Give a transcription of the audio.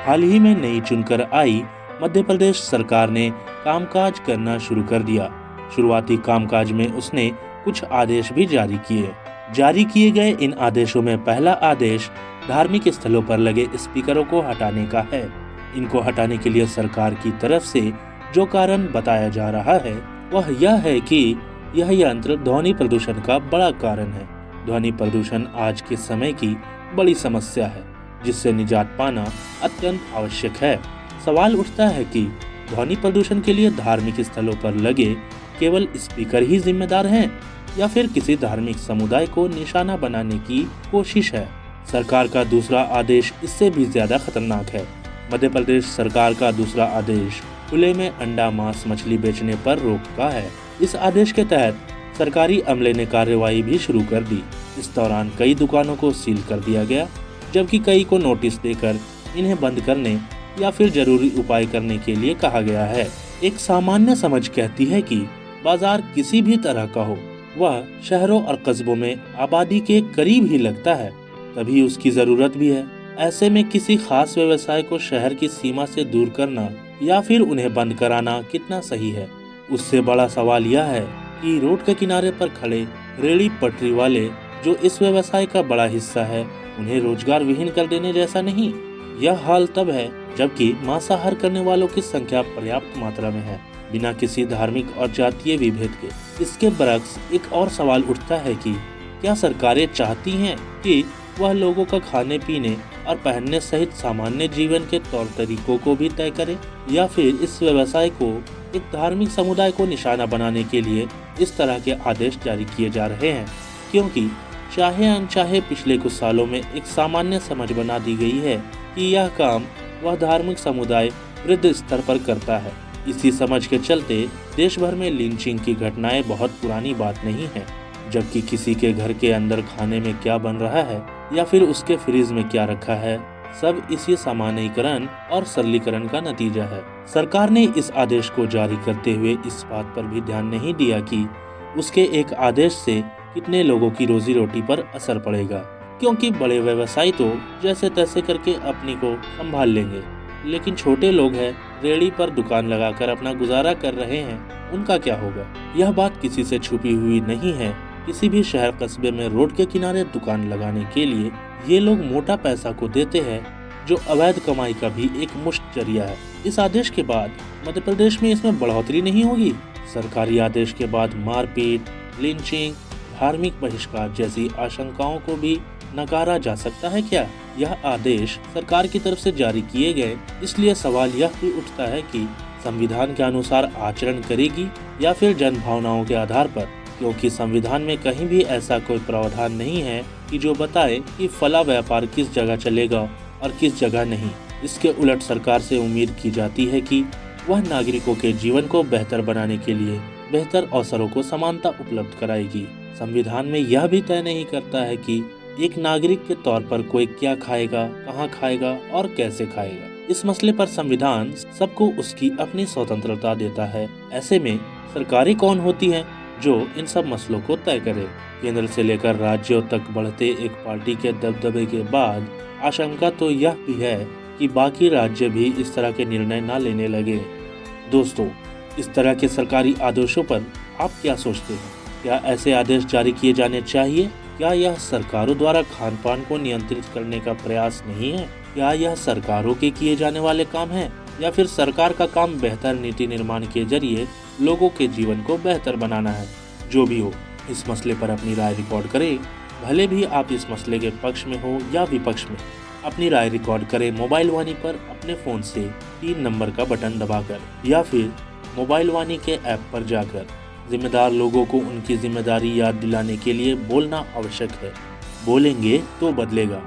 हाल ही में नई चुनकर आई मध्य प्रदेश सरकार ने कामकाज करना शुरू कर दिया। शुरुआती कामकाज में उसने कुछ आदेश भी जारी किए गए इन आदेशों में पहला आदेश धार्मिक स्थलों पर लगे स्पीकरों को हटाने का है। इनको हटाने के लिए सरकार की तरफ से जो कारण बताया जा रहा है वह यह है कि यह यंत्र ध्वनि प्रदूषण का बड़ा कारण है। ध्वनि प्रदूषण आज के समय की बड़ी समस्या है, जिससे निजात पाना अत्यंत आवश्यक है। सवाल उठता है कि ध्वनि प्रदूषण के लिए धार्मिक स्थलों पर लगे केवल स्पीकर ही जिम्मेदार हैं या फिर किसी धार्मिक समुदाय को निशाना बनाने की कोशिश है। सरकार का दूसरा आदेश इससे भी ज्यादा खतरनाक है। मध्य प्रदेश सरकार का दूसरा आदेश खुले में अंडा, मांस, मछली बेचने पर रोक का है। इस आदेश के तहत सरकारी अमले ने कार्रवाई भी शुरू कर दी। इस दौरान कई दुकानों को सील कर दिया गया, जबकि कई को नोटिस देकर इन्हें बंद करने या फिर जरूरी उपाय करने के लिए कहा गया है। एक सामान्य समझ कहती है कि बाजार किसी भी तरह का हो, वह शहरों और कस्बों में आबादी के करीब ही लगता है, तभी उसकी जरूरत भी है। ऐसे में किसी खास व्यवसाय को शहर की सीमा से दूर करना या फिर उन्हें बंद कराना कितना सही है। उससे बड़ा सवाल यह है कि रोड के किनारे पर खड़े रेहड़ी पटरी वाले जो इस व्यवसाय का बड़ा हिस्सा है, उन्हें रोजगार विहीन कर देने जैसा नहीं। यह हाल तब है जबकि मांसाहार करने वालों की संख्या पर्याप्त मात्रा में है, बिना किसी धार्मिक और जातीय विभेद के। इसके बरक्स एक और सवाल उठता है कि क्या सरकारें चाहती हैं कि वह लोगों का खाने पीने और पहनने सहित सामान्य जीवन के तौर तरीकों को भी तय करे, या फिर इस व्यवसाय को एक धार्मिक समुदाय को निशाना बनाने के लिए इस तरह के आदेश जारी किए जा रहे हैं। क्योंकि चाहे अनचाहे पिछले कुछ सालों में एक सामान्य समझ बना दी गई है कि यह काम वह धार्मिक समुदाय वृद्ध स्तर पर करता है। इसी समझ के चलते देश भर में लिंचिंग की घटनाएं बहुत पुरानी बात नहीं है, जबकि किसी के घर के अंदर खाने में क्या बन रहा है या फिर उसके फ्रिज में क्या रखा है, सब इसी सामान्यीकरण और सरलीकरण का नतीजा है। सरकार ने इस आदेश को जारी करते हुए इस बात पर भी ध्यान नहीं दिया कि उसके एक आदेश से कितने लोगों की रोजी रोटी पर असर पड़ेगा, क्योंकि बड़े व्यवसायी तो जैसे तैसे करके अपनी को संभाल लेंगे, लेकिन छोटे लोग हैं, रेहड़ी पर दुकान लगाकर अपना गुजारा कर रहे हैं, उनका क्या होगा। यह बात किसी से छुपी हुई नहीं है। किसी भी शहर कस्बे में रोड के किनारे दुकान लगाने के लिए ये लोग मोटा पैसा को देते हैं, जो अवैध कमाई का भी एक मुश्त जरिया है। इस आदेश के बाद मध्य प्रदेश में इसमें बढ़ोतरी नहीं होगी। सरकारी आदेश के बाद मारपीट, लिंचिंग, धार्मिक बहिष्कार जैसी आशंकाओं को भी नकारा जा सकता है क्या? यह आदेश सरकार की तरफ से जारी किए गए, इसलिए सवाल यह भी उठता है कि संविधान के अनुसार आचरण करेगी या फिर जन भावनाओं के आधार पर, क्योंकि संविधान में कहीं भी ऐसा कोई प्रावधान नहीं है कि जो बताए कि फला व्यापार किस जगह चलेगा और किस जगह नहीं। इसके उलट सरकार से उम्मीद की जाती है कि वह नागरिकों के जीवन को बेहतर बनाने के लिए बेहतर अवसरों को समानता उपलब्ध कराएगी। संविधान में यह भी तय नहीं करता है कि एक नागरिक के तौर पर कोई क्या खाएगा, कहाँ खाएगा और कैसे खाएगा। इस मसले पर संविधान सबको उसकी अपनी स्वतंत्रता देता है। ऐसे में सरकारें कौन होती हैं जो इन सब मसलों को तय करे? केंद्र से लेकर राज्यों तक बढ़ते एक पार्टी के दबदबे के बाद आशंका तो यह भी है कि बाकी राज्य भी इस तरह के निर्णय न लेने लगे। दोस्तों, इस तरह के सरकारी आदेशों पर आप क्या सोचते हैं? क्या ऐसे आदेश जारी किए जाने चाहिए? क्या यह सरकारों द्वारा खान पान को नियंत्रित करने का प्रयास नहीं है? क्या यह सरकारों के किए जाने वाले काम हैं, या फिर सरकार का काम बेहतर नीति निर्माण के जरिए लोगों के जीवन को बेहतर बनाना है? जो भी हो, इस मसले पर अपनी राय रिकॉर्ड करें। भले भी आप इस मसले के पक्ष में हो या विपक्ष में, अपनी राय रिकॉर्ड करें मोबाइल वाणी पर अपने फ़ोन से 3 नंबर का बटन दबाकर, या फिर मोबाइल वाणी के ऐप पर जाकर। जिम्मेदार लोगों को उनकी जिम्मेदारी याद दिलाने के लिए बोलना आवश्यक है। बोलेंगे तो बदलेगा।